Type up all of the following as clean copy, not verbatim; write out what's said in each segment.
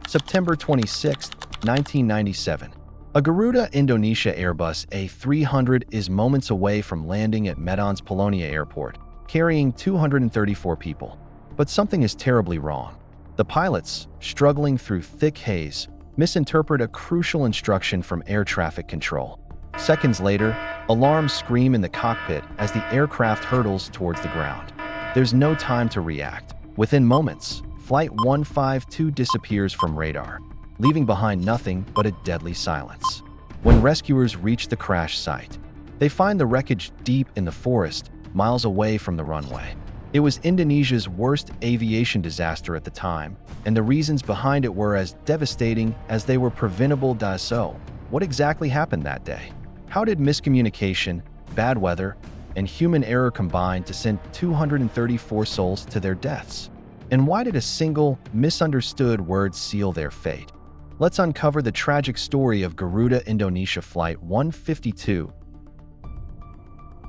September 26, 1997. A Garuda Indonesia Airbus A300 is moments away from landing at Medan's Polonia Airport, carrying 234 people. But something is terribly wrong. The pilots, struggling through thick haze, misinterpret a crucial instruction from air traffic control. Seconds later, alarms scream in the cockpit as the aircraft hurtles towards the ground. There's no time to react. Within moments, Flight 152 disappears from radar, leaving behind nothing but a deadly silence. When rescuers reach the crash site, they find the wreckage deep in the forest, miles away from the runway. It was Indonesia's worst aviation disaster at the time, and the reasons behind it were as devastating as they were preventable. So, what exactly happened that day? How did miscommunication, bad weather, and human error combine to send 234 souls to their deaths? And why did a single, misunderstood word seal their fate? Let's uncover the tragic story of Garuda Indonesia Flight 152.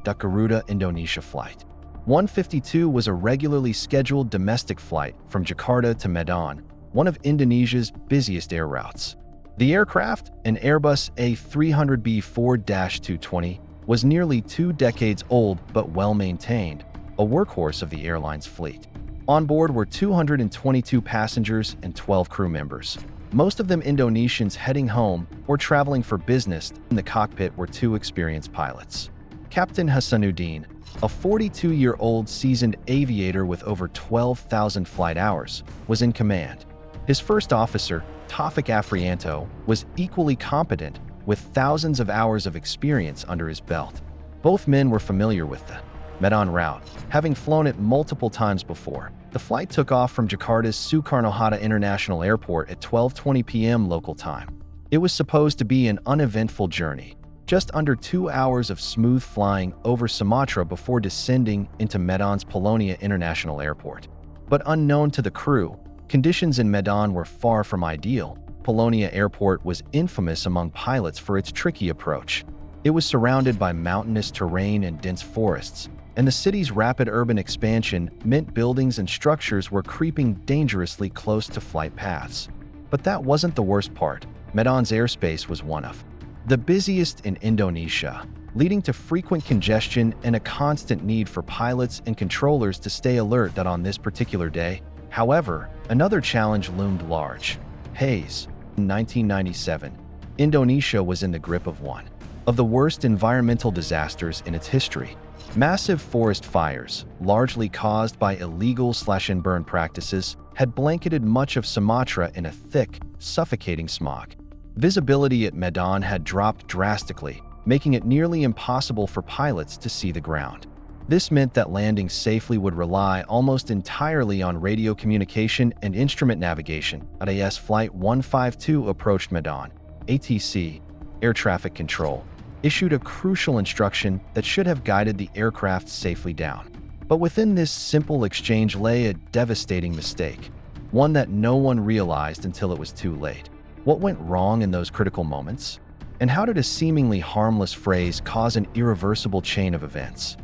Garuda Indonesia Flight 152 was a regularly scheduled domestic flight from Jakarta to Medan, one of Indonesia's busiest air routes. The aircraft, an Airbus A300B4-220, was nearly 2 decades old but well-maintained, a workhorse of the airline's fleet. On board were 222 passengers and 12 crew members, most of them Indonesians heading home or traveling for business. In the cockpit were 2 experienced pilots. Captain Hasanuddin, a 42-year-old seasoned aviator with over 12,000 flight hours, was in command. His first officer, Taufik Afrianto, was equally competent, with thousands of hours of experience under his belt. Both men were familiar with the Medan route, having flown it multiple times before. The flight took off from Jakarta's Soekarno-Hatta International Airport at 12:20 p.m. local time. It was supposed to be an uneventful journey, just under 2 hours of smooth flying over Sumatra before descending into Medan's Polonia International Airport. But unknown to the crew, conditions in Medan were far from ideal. Polonia Airport was infamous among pilots for its tricky approach. It was surrounded by mountainous terrain and dense forests, and the city's rapid urban expansion meant buildings and structures were creeping dangerously close to flight paths. But that wasn't the worst part. Medan's airspace was one of the busiest in Indonesia, leading to frequent congestion and a constant need for pilots and controllers to stay alert. That on this particular day, however, another challenge loomed large. Haze. In 1997, Indonesia was in the grip of one of the worst environmental disasters in its history. Massive forest fires, largely caused by illegal/and-burn practices, had blanketed much of Sumatra in a thick, suffocating smog. Visibility at Medan had dropped drastically, making it nearly impossible for pilots to see the ground. This meant that landing safely would rely almost entirely on radio communication and instrument navigation. As Flight 152 approached Medan, ATC, Air Traffic Control, issued a crucial instruction that should have guided the aircraft safely down. But within this simple exchange lay a devastating mistake, one that no one realized until it was too late. What went wrong in those critical moments? And how did a seemingly harmless phrase cause an irreversible chain of events?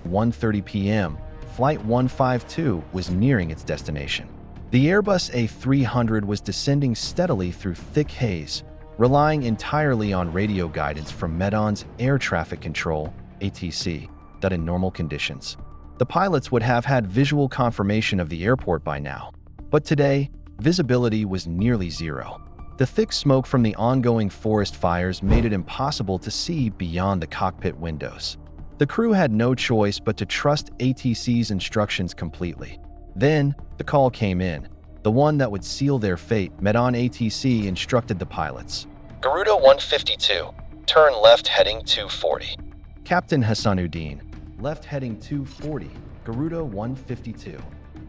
1:30 p.m., Flight 152 was nearing its destination. The Airbus A300 was descending steadily through thick haze, relying entirely on radio guidance from Medan's Air Traffic Control, ATC, that in normal conditions, the pilots would have had visual confirmation of the airport by now. But today, visibility was nearly zero. The thick smoke from the ongoing forest fires made it impossible to see beyond the cockpit windows. The crew had no choice but to trust ATC's instructions completely. Then, the call came in, the one that would seal their fate. Medan ATC instructed the pilots. Garuda 152, turn left heading 240. Captain Hasanuddin, left heading 240, Garuda 152.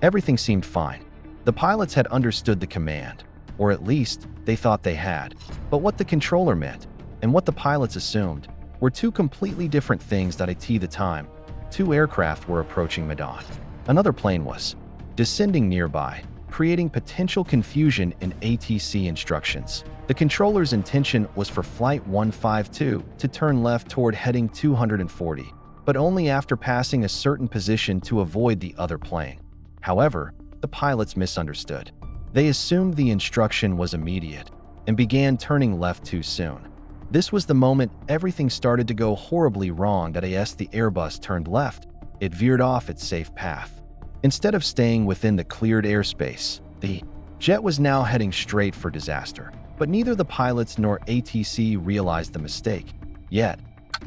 Everything seemed fine. The pilots had understood the command, or at least they thought they had. But what the controller meant, and what the pilots assumed, were 2 completely different things. At the time, 2 aircraft were approaching Medan. Another plane was descending nearby, creating potential confusion in ATC instructions. The controller's intention was for Flight 152 to turn left toward heading 240, but only after passing a certain position to avoid the other plane. However, the pilots misunderstood. They assumed the instruction was immediate and began turning left too soon. This was the moment everything started to go horribly wrong. As the Airbus turned left, it veered off its safe path. Instead of staying within the cleared airspace, the jet was now heading straight for disaster. But neither the pilots nor ATC realized the mistake yet.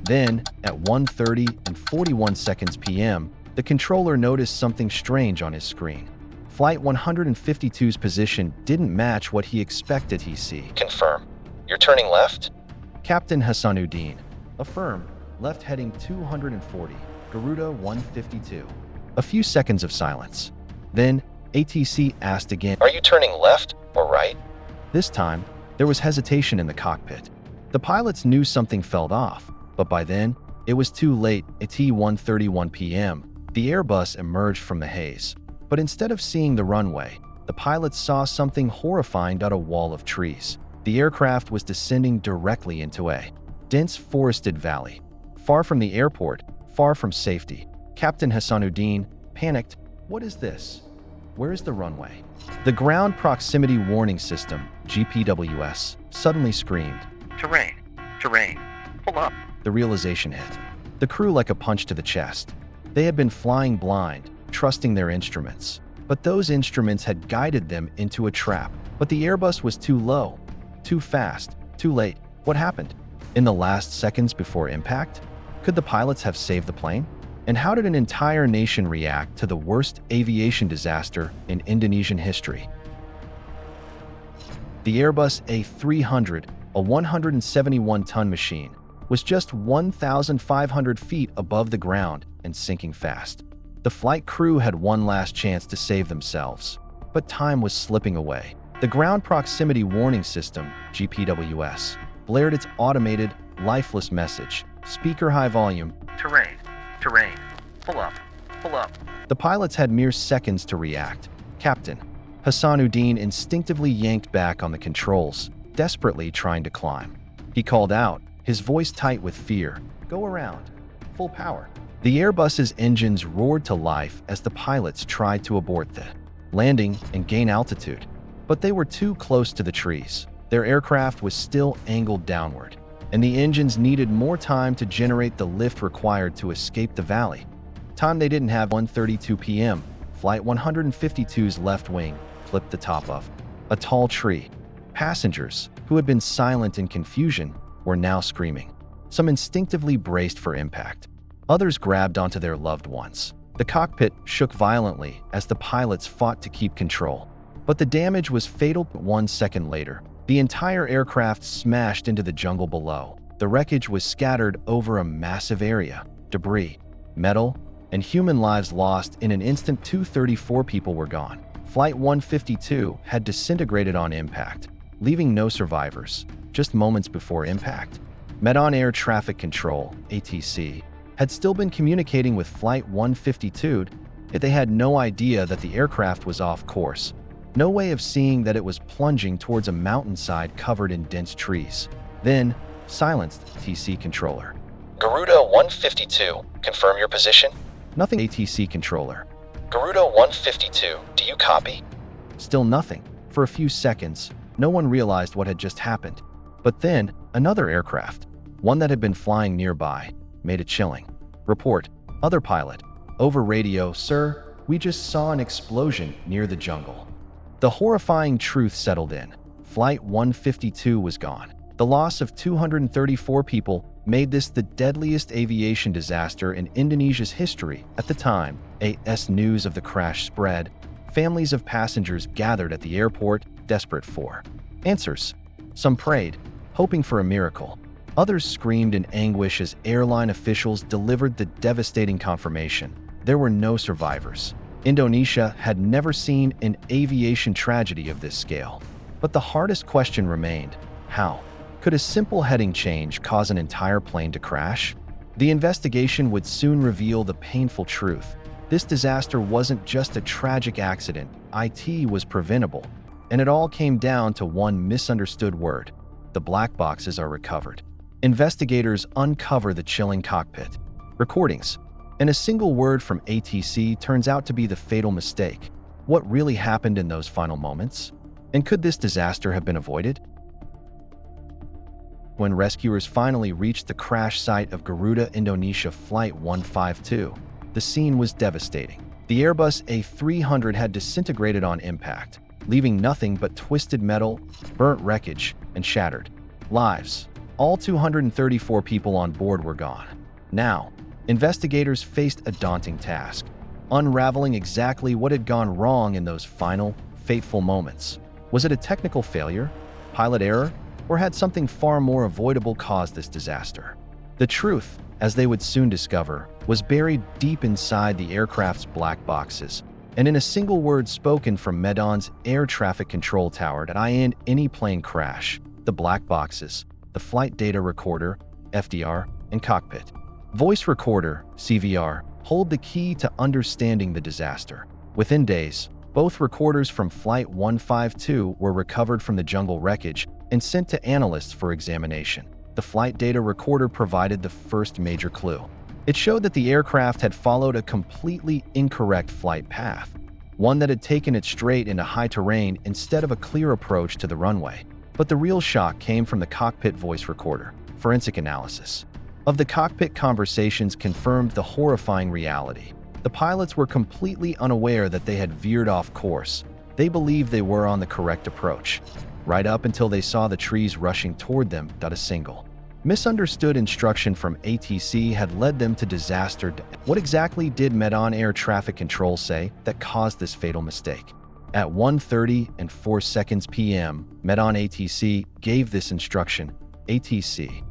Then, at 1:30 and 41 seconds p.m., the controller noticed something strange on his screen. Flight 152's position didn't match what he expected. He see. Confirm. You're turning left? Captain Hassanuddin. Affirm. Left heading 240. Garuda 152. A few seconds of silence. Then, ATC asked again, Are you turning left or right? This time, there was hesitation in the cockpit. The pilots knew something felt off, but by then, it was too late. At 1:31 p.m., the Airbus emerged from the haze. But instead of seeing the runway, the pilots saw something horrifying. A wall of trees. The aircraft was descending directly into a dense forested valley. Far from the airport, far from safety. Captain Hassanuddin panicked. What is this? Where is the runway? The ground proximity warning system, GPWS, suddenly screamed. Terrain. Terrain. Pull up. The realization hit the crew like a punch to the chest. They had been flying blind, trusting their instruments. But those instruments had guided them into a trap. But the Airbus was too low, too fast, too late. What happened? In the last seconds before impact? Could the pilots have saved the plane? And how did an entire nation react to the worst aviation disaster in Indonesian history? The Airbus A300, a 171-ton machine, was just 1,500 feet above the ground and sinking fast. The flight crew had one last chance to save themselves, but time was slipping away. The ground proximity warning system, GPWS, blared its automated, lifeless message. Speaker high volume. Terrain. Terrain. Pull up. Pull up. The pilots had mere seconds to react. Captain Hassanuddin instinctively yanked back on the controls, desperately trying to climb. He called out, his voice tight with fear. Go around. Full power. The Airbus's engines roared to life as the pilots tried to abort the landing and gain altitude. But they were too close to the trees. Their aircraft was still angled downward, and the engines needed more time to generate the lift required to escape the valley. Time they didn't have. 1:32 p.m., Flight 152's left wing clipped the top of a tall tree. Passengers, who had been silent in confusion, were now screaming. Some instinctively braced for impact. Others grabbed onto their loved ones. The cockpit shook violently as the pilots fought to keep control. But the damage was fatal. 1 second later, the entire aircraft smashed into the jungle below. The wreckage was scattered over a massive area. Debris, metal, and human lives lost in an instant. 234 people were gone. Flight 152 had disintegrated on impact, leaving no survivors. Just moments before impact, Medan Air Traffic Control, ATC, had still been communicating with Flight 152, yet they had no idea that the aircraft was off course. No way of seeing that it was plunging towards a mountainside covered in dense trees. Then, silenced TC controller. Garuda 152, confirm your position? Nothing. ATC controller. Garuda 152, do you copy? Still nothing. For a few seconds, no one realized what had just happened. But then, another aircraft, one that had been flying nearby, made a chilling report. Other pilot. Over radio, sir, we just saw an explosion near the jungle. The horrifying truth settled in. Flight 152 was gone. The loss of 234 people made this the deadliest aviation disaster in Indonesia's history. At the time, as news of the crash spread, families of passengers gathered at the airport, desperate for answers. Some prayed, hoping for a miracle. Others screamed in anguish as airline officials delivered the devastating confirmation. There were no survivors. Indonesia had never seen an aviation tragedy of this scale. But the hardest question remained: how? Could a simple heading change cause an entire plane to crash? The investigation would soon reveal the painful truth. This disaster wasn't just a tragic accident, it was preventable. And it all came down to one misunderstood word. The black boxes are recovered. Investigators uncover the chilling cockpit recordings, and a single word from ATC turns out to be the fatal mistake. What really happened in those final moments? And could this disaster have been avoided? When rescuers finally reached the crash site of Garuda Indonesia Flight 152, the scene was devastating. The Airbus A300 had disintegrated on impact, leaving nothing but twisted metal, burnt wreckage, and shattered lives. All 234 people on board were gone. Now, investigators faced a daunting task, unraveling exactly what had gone wrong in those final, fateful moments. Was it a technical failure, pilot error, or had something far more avoidable caused this disaster? The truth, as they would soon discover, was buried deep inside the aircraft's black boxes, and in a single word spoken from Medan's air traffic control tower that end any plane crash: the black boxes, the flight data recorder, FDR, and cockpit. Voice recorder, CVR, hold the key to understanding the disaster. Within days, both recorders from Flight 152 were recovered from the jungle wreckage and sent to analysts for examination. The flight data recorder provided the first major clue. It showed that the aircraft had followed a completely incorrect flight path, one that had taken it straight into high terrain instead of a clear approach to the runway. But the real shock came from the cockpit voice recorder. Forensic analysis of the cockpit conversations confirmed the horrifying reality. The pilots were completely unaware that they had veered off course. They believed they were on the correct approach, right up until they saw the trees rushing toward them. A single misunderstood instruction from ATC had led them to disaster. What exactly did Medan Air Traffic Control say that caused this fatal mistake? At 1:30:04 p.m., Medan ATC gave this instruction: ATC,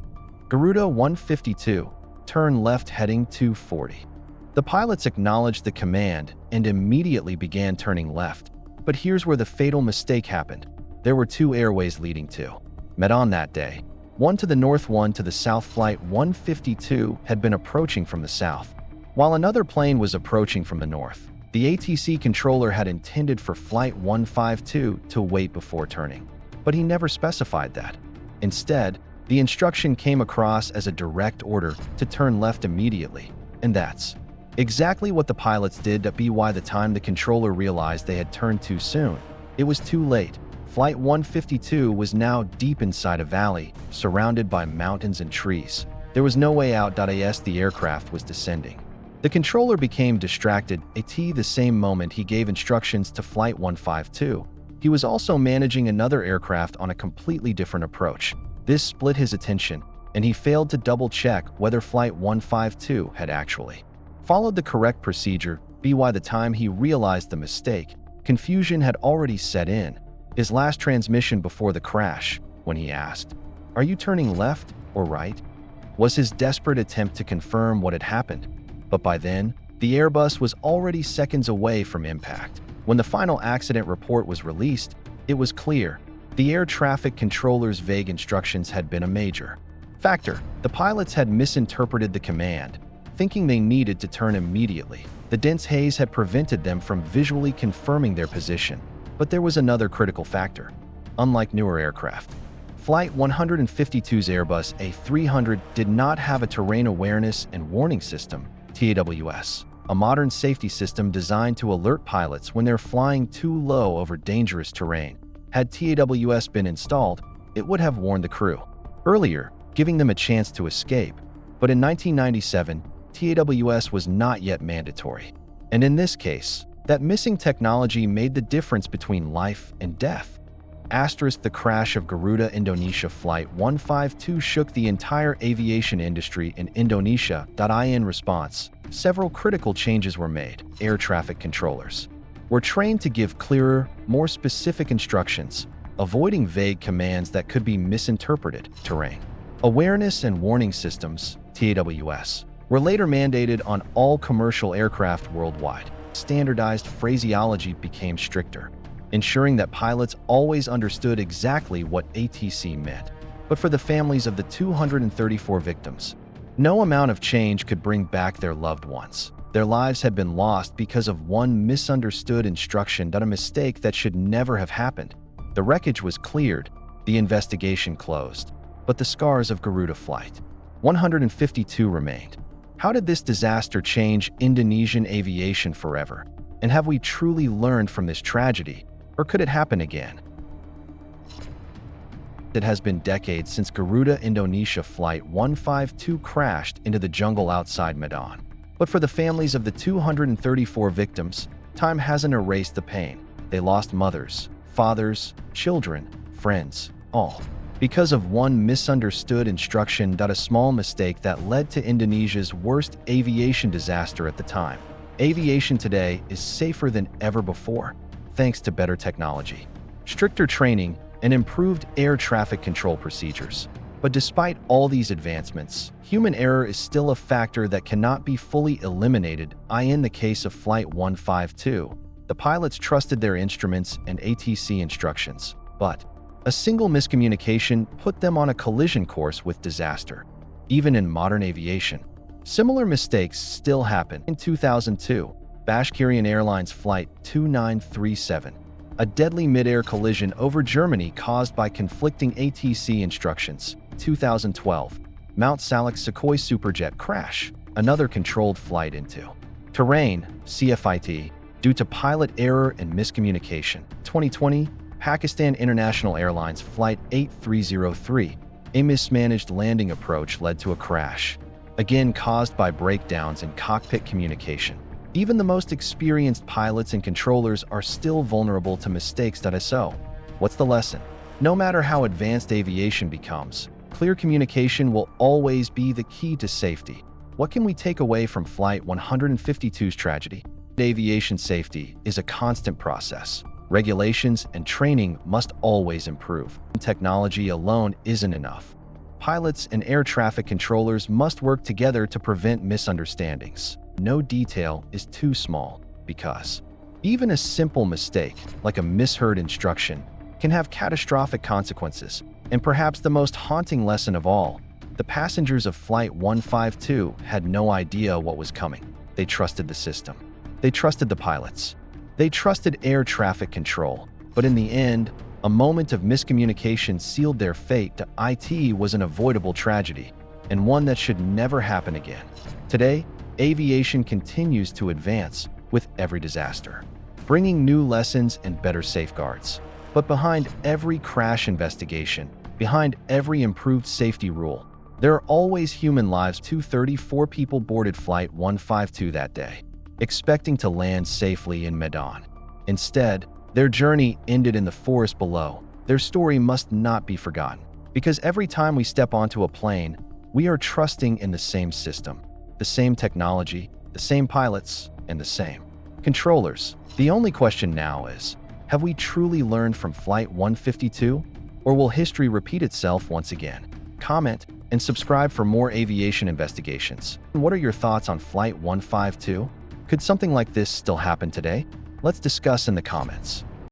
Garuda 152, turn left heading 240. The pilots acknowledged the command and immediately began turning left. But here's where the fatal mistake happened. There were two airways leading to Medan that day. One to the north, one to the south. Flight 152 had been approaching from the south, while another plane was approaching from the north. The ATC controller had intended for Flight 152 to wait before turning, but he never specified that. Instead, the instruction came across as a direct order to turn left immediately, and that's exactly what the pilots did. By the time the controller realized they had turned too soon, it was too late. Flight 152 was now deep inside a valley, surrounded by mountains and trees. There was no way out. As the aircraft was descending, the controller became distracted. The same moment he gave instructions to Flight 152, he was also managing another aircraft on a completely different approach. This split his attention, and he failed to double-check whether Flight 152 had actually followed the correct procedure. By the time he realized the mistake, confusion had already set in. His last transmission before the crash, when he asked, "Are you turning left or right?" was his desperate attempt to confirm what had happened. But by then, the Airbus was already seconds away from impact. When the final accident report was released, it was clear the air traffic controller's vague instructions had been a major factor. The pilots had misinterpreted the command, thinking they needed to turn immediately. The dense haze had prevented them from visually confirming their position. But there was another critical factor. Unlike newer aircraft, Flight 152's Airbus A300 did not have a Terrain Awareness and Warning System, TAWS, a modern safety system designed to alert pilots when they're flying too low over dangerous terrain. Had TAWS been installed, it would have warned the crew earlier, giving them a chance to escape. But in 1997, TAWS was not yet mandatory. And in this case, that missing technology made the difference between life and death. The crash of Garuda Indonesia Flight 152 shook the entire aviation industry in Indonesia. In response, several critical changes were made. Air traffic controllers were trained to give clearer, more specific instructions, avoiding vague commands that could be misinterpreted. Terrain Awareness and Warning Systems, TAWS, were later mandated on all commercial aircraft worldwide. Standardized phraseology became stricter, ensuring that pilots always understood exactly what ATC meant. But for the families of the 234 victims, no amount of change could bring back their loved ones. Their lives had been lost because of one misunderstood instruction. A mistake that should never have happened. The wreckage was cleared, the investigation closed, but the scars of Garuda Flight 152 remained. How did this disaster change Indonesian aviation forever? And have we truly learned from this tragedy, or could it happen again? It has been decades since Garuda Indonesia Flight 152 crashed into the jungle outside Medan. But for the families of the 234 victims, time hasn't erased the pain. They lost mothers, fathers, children, friends, all because of one misunderstood instruction, a small mistake that led to Indonesia's worst aviation disaster at the time. Aviation today is safer than ever before, thanks to better technology, stricter training, and improved air traffic control procedures. But despite all these advancements, human error is still a factor that cannot be fully eliminated. In the case of Flight 152, the pilots trusted their instruments and ATC instructions, but a single miscommunication put them on a collision course with disaster. Even in modern aviation, similar mistakes still happen. In 2002, Bashkirian Airlines Flight 2937, a deadly mid-air collision over Germany caused by conflicting ATC instructions. 2012, Mount Salak Sukhoi Superjet crash, another controlled flight into terrain, CFIT, due to pilot error and miscommunication. 2020, Pakistan International Airlines Flight 8303, a mismanaged landing approach led to a crash, again caused by breakdowns in cockpit communication. Even the most experienced pilots and controllers are still vulnerable to mistakes. So, what's the lesson? No matter how advanced aviation becomes, clear communication will always be the key to safety. What can we take away from Flight 152's tragedy? Aviation safety is a constant process. Regulations and training must always improve. Technology alone isn't enough. Pilots and air traffic controllers must work together to prevent misunderstandings. No detail is too small, because even a simple mistake, like a misheard instruction, can have catastrophic consequences. And perhaps the most haunting lesson of all, the passengers of Flight 152 had no idea what was coming. They trusted the system. They trusted the pilots. They trusted air traffic control. But in the end, a moment of miscommunication sealed their fate. It was an avoidable tragedy, and one that should never happen again. Today, aviation continues to advance with every disaster, bringing new lessons and better safeguards. But behind every crash investigation, behind every improved safety rule, there are always human lives. 234 people boarded Flight 152 that day, expecting to land safely in Medan. Instead, their journey ended in the forest below. Their story must not be forgotten, because every time we step onto a plane, we are trusting in the same system, the same technology, the same pilots, and the same controllers. The only question now is, have we truly learned from Flight 152, or will history repeat itself once again? Comment and subscribe for more aviation investigations. What are your thoughts on Flight 152? Could something like this still happen today? Let's discuss in the comments.